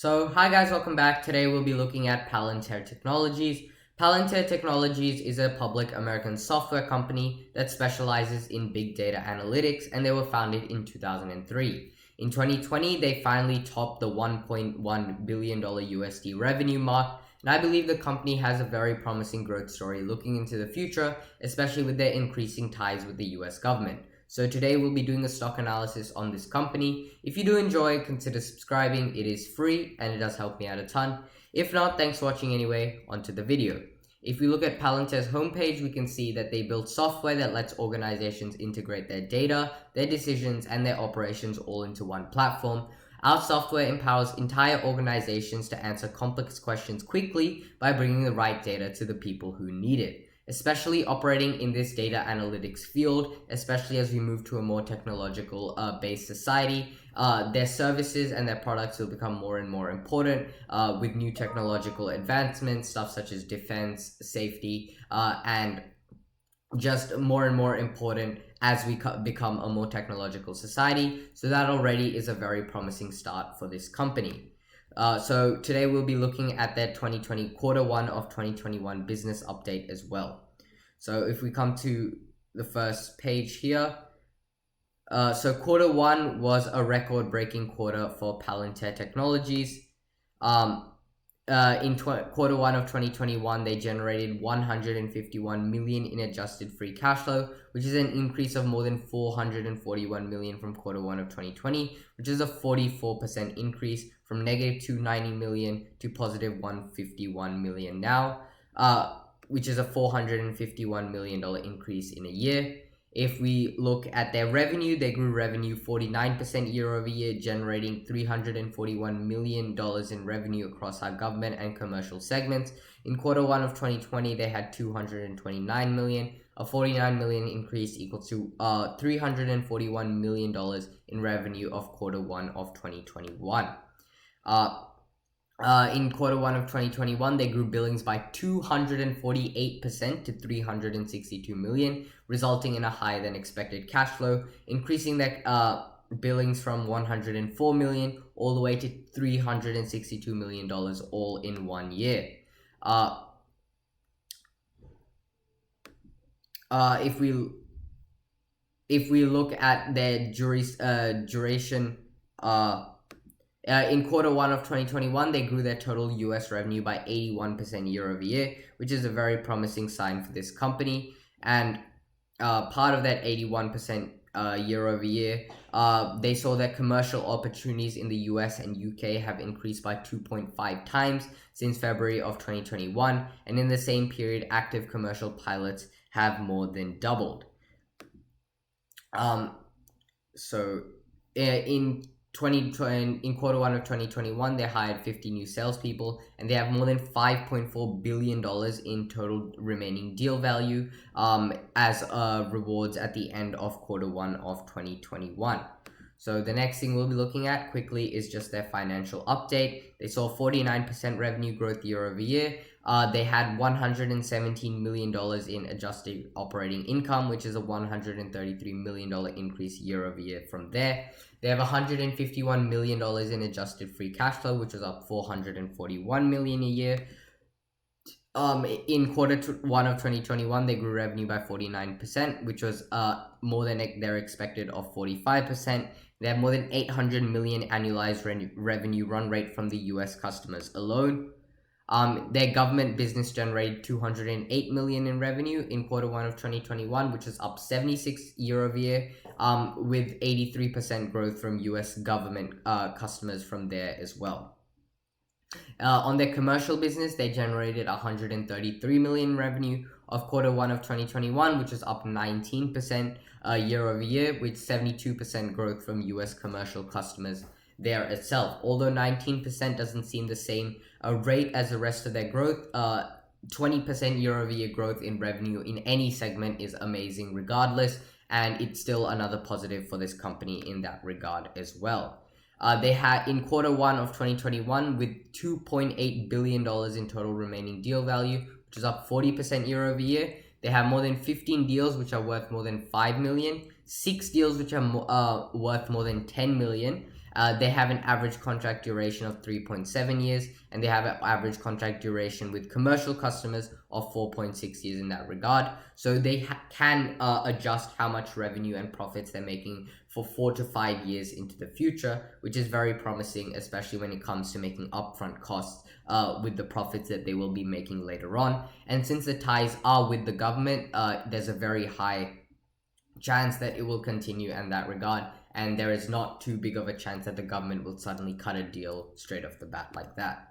So, hi guys, welcome back. Today we'll be looking at Palantir Technologies. Palantir Technologies is a public American software company that specializes in big data analytics, and they were founded in 2003. In 2020, they finally topped the $1.1 billion USD revenue mark, and I believe the company has a very promising growth story looking into the future, especially with their increasing ties with the US government. So today we'll be doing a stock analysis on this company. If you do enjoy, consider subscribing. It is free and it does help me out a ton. If not, thanks for watching anyway. Onto the video. If we look at Palantir's homepage, we can see that they build software that lets organizations integrate their data, their decisions, and their operations all into one platform. Our software empowers entire organizations to answer complex questions quickly by bringing the right data to the people who need it. Especially operating in this data analytics field, especially as we move to a more technological based society, their services and their products will become more and more important with new technological advancements, stuff such as defense, safety, and just more and more important as we become a more technological society. So that already is a very promising start for this company. So today we'll be looking at their 2020 quarter one of 2021 business update as well. So if we come to the first page here, so quarter one was a record-breaking quarter for Palantir Technologies. In quarter one of 2021, they generated 151 million in adjusted free cash flow, which is an increase of more than 441 million from quarter one of 2020, which is a 44% increase from negative 290 million to positive 151 million now, which is a $451 million increase in a year. If we look at their revenue, they grew revenue 49% year over year, generating $341 million in revenue across our government and commercial segments. In quarter one of 2020, they had 229 million, a 49 million increase equal to $341 million in revenue of quarter one of 2021. In quarter one of 2021, they grew billings by 248% to 362 million, resulting in a higher than expected cash flow, increasing their billings from 104 million all the way to 362 million dollars all in 1 year. If we look at their duration, in quarter one of 2021, they grew their total US revenue by 81% year over year, which is a very promising sign for this company. And part of that 81% year over year, they saw that commercial opportunities in the US and UK have increased by 2.5 times since February of 2021. And in the same period, active commercial pilots have more than doubled. In quarter one of 2021, they hired 50 new salespeople, and they have more than $5.4 billion in total remaining deal value as rewards at the end of quarter one of 2021. So the next thing we'll be looking at quickly is just their financial update. They saw 49% revenue growth year over year. They had $117 million in adjusted operating income, which is a $133 million increase year over year from there. They have $151 million in adjusted free cash flow, which was up $441 million a year. In quarter one of 2021, they grew revenue by 49%, which was more than their expected of 45%. They have more than 800 million annualized revenue run rate from the US customers alone. Their government business generated 208 million in revenue in quarter one of 2021, which is up 76 year over year, with 83% growth from US government customers from there as well. On their commercial business, they generated 133 million revenue of quarter one of 2021, which is up 19% year over year, with 72% growth from US commercial customers there itself. Although 19% doesn't seem the same rate as the rest of their growth, 20% year over year growth in revenue in any segment is amazing regardless, and it's still another positive for this company in that regard as well. They had in quarter one of 2021 with $2.8 billion in total remaining deal value, which is up 40% year over year. They have more than 15 deals which are worth more than 5 million, 6 deals which are worth more than 10 million, They have an average contract duration of 3.7 years, and they have an average contract duration with commercial customers of 4.6 years in that regard. So they can adjust how much revenue and profits they're making for 4 to 5 years into the future, which is very promising, especially when it comes to making upfront costs with the profits that they will be making later on. And since the ties are with the government, there's a very high chance that it will continue in that regard, and there is not too big of a chance that the government will suddenly cut a deal straight off the bat like that.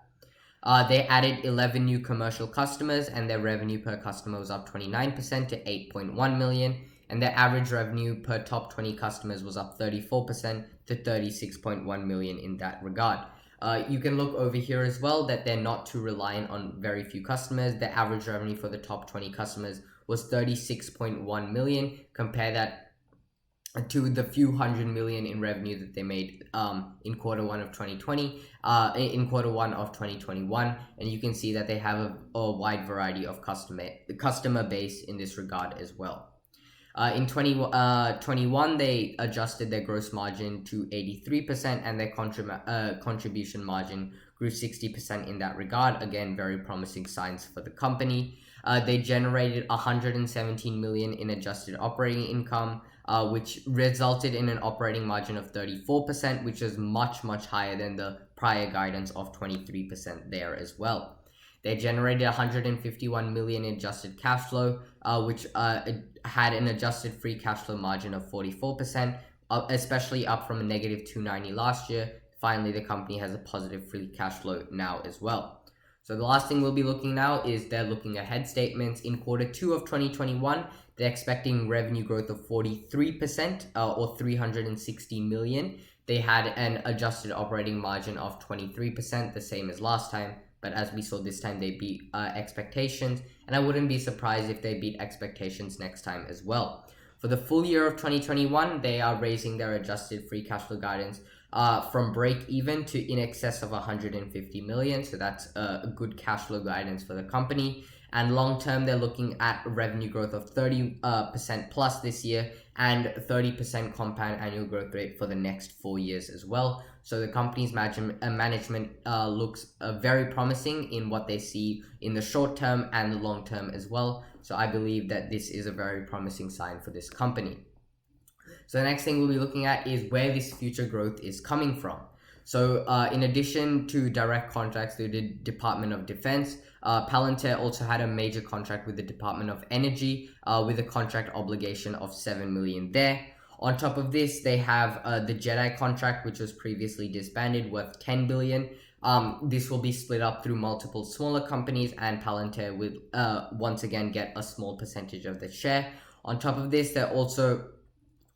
They added 11 new commercial customers, and their revenue per customer was up 29% to 8.1 million, and their average revenue per top 20 customers was up 34% to 36.1 million in that regard. You can look over here as well that they're not too reliant on very few customers. The average revenue for the top 20 customers was 36.1 million. Compare that to the few hundred million in revenue that they made in quarter one of 2020, in quarter one of 2021, and you can see that they have a wide variety of customer base in this regard as well. In 2021, they adjusted their gross margin to 83%, and their contribution margin grew 60% in that regard. Again, very promising signs for the company. They generated 117 million in adjusted operating income, which resulted in an operating margin of 34%, which is much higher than the prior guidance of 23% there as well. They generated 151 million in adjusted cash flow, which had an adjusted free cash flow margin of 44%, especially up from a negative 290 last year. Finally, the company has a positive free cash flow now as well. So the last thing we'll be looking now is they're looking ahead statements. In quarter two of 2021, they're expecting revenue growth of 43%, or 360 million. They had an adjusted operating margin of 23%, the same as last time. But as we saw this time, they beat expectations, and I wouldn't be surprised if they beat expectations next time as well. For the full year of 2021, they are raising their adjusted free cash flow guidance from break even to in excess of 150 million. So that's a good cash flow guidance for the company. And long term, they're looking at revenue growth of 30% plus this year, and 30% compound annual growth rate for the next 4 years as well. So the company's management looks very promising in what they see in the short term and the long term as well. So I believe that this is a very promising sign for this company. So the next thing we'll be looking at is where this future growth is coming from. So in addition to direct contracts through the Department of Defense, Palantir also had a major contract with the Department of Energy with a contract obligation of 7 million there. On top of this, they have the JEDI contract, which was previously disbanded, worth 10 billion. This will be split up through multiple smaller companies, and Palantir will once again get a small percentage of the share. On top of this, they're also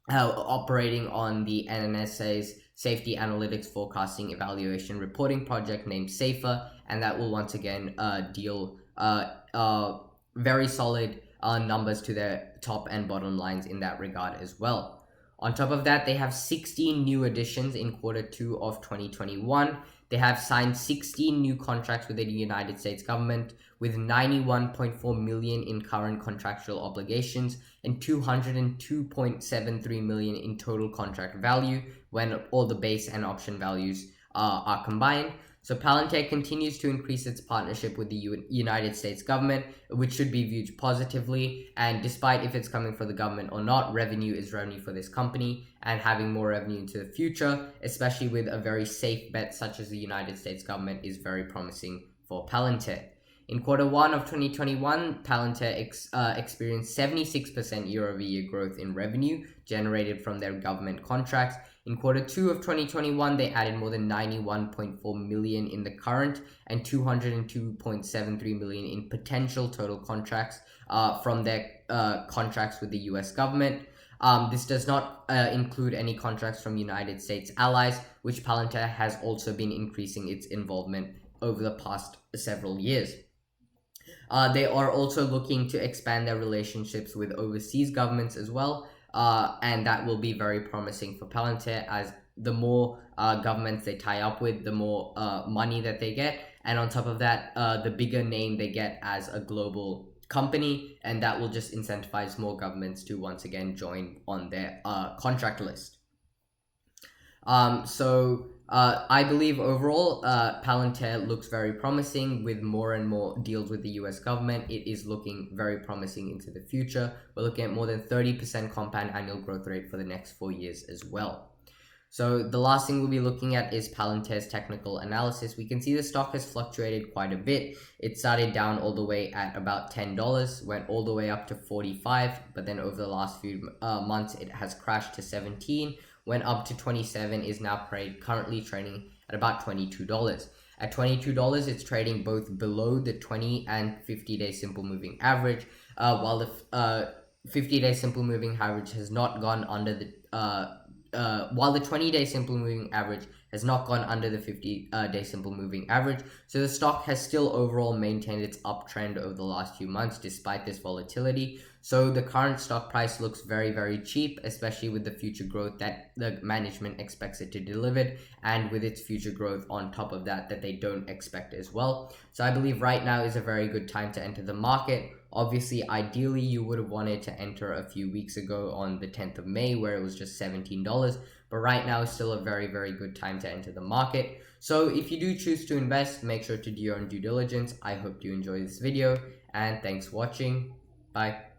operating on the NNSA's Safety Analytics Forecasting Evaluation Reporting project named SAFER, and that will once again deal very solid numbers to their top and bottom lines in that regard as well. On top of that, they have 16 new additions in quarter two of 2021. They have signed 16 new contracts with the United States government, with 91.4 million in current contractual obligations and 202.73 million in total contract value when all the base and option values are combined. So Palantir continues to increase its partnership with the United States government, which should be viewed positively. And despite if it's coming for the government or not, revenue is revenue for this company, and having more revenue into the future, especially with a very safe bet such as the United States government, is very promising for Palantir. In quarter one of 2021, Palantir experienced 76% year-over-year growth in revenue generated from their government contracts. In quarter two of 2021, they added more than 91.4 million in the current and 202.73 million in potential total contracts from their contracts with the US government. This does not include any contracts from United States allies, which Palantir has also been increasing its involvement over the past several years. They are also looking to expand their relationships with overseas governments as well, and that will be very promising for Palantir, as the more governments they tie up with, the more money that they get, and on top of that, the bigger name they get as a global company, and that will just incentivize more governments to once again join on their contract list. I believe overall, Palantir looks very promising with more and more deals with the US government. It is looking very promising into the future. We're looking at more than 30% compound annual growth rate for the next 4 years as well. So the last thing we'll be looking at is Palantir's technical analysis. We can see the stock has fluctuated quite a bit. It started down all the way at about $10, went all the way up to 45, but then over the last few months, it has crashed to 17, went up to 27, is now currently trading at about $22. At $22, it's trading both below the 20 and 50-day simple moving average, while the 50-day simple moving average has not gone under the while the 20-day simple moving average has not gone under the 50-day simple moving average. So the stock has still overall maintained its uptrend over the last few months despite this volatility. So the current stock price looks very, very cheap, especially with the future growth that the management expects it to deliver, and with its future growth on top of that they don't expect as well. So I believe right now is a very good time to enter the market. Obviously, ideally, you would have wanted to enter a few weeks ago on the 10th of May where it was just $17. But right now is still a very, very good time to enter the market. So if you do choose to invest, make sure to do your own due diligence. I hope you enjoy this video and thanks for watching. Bye.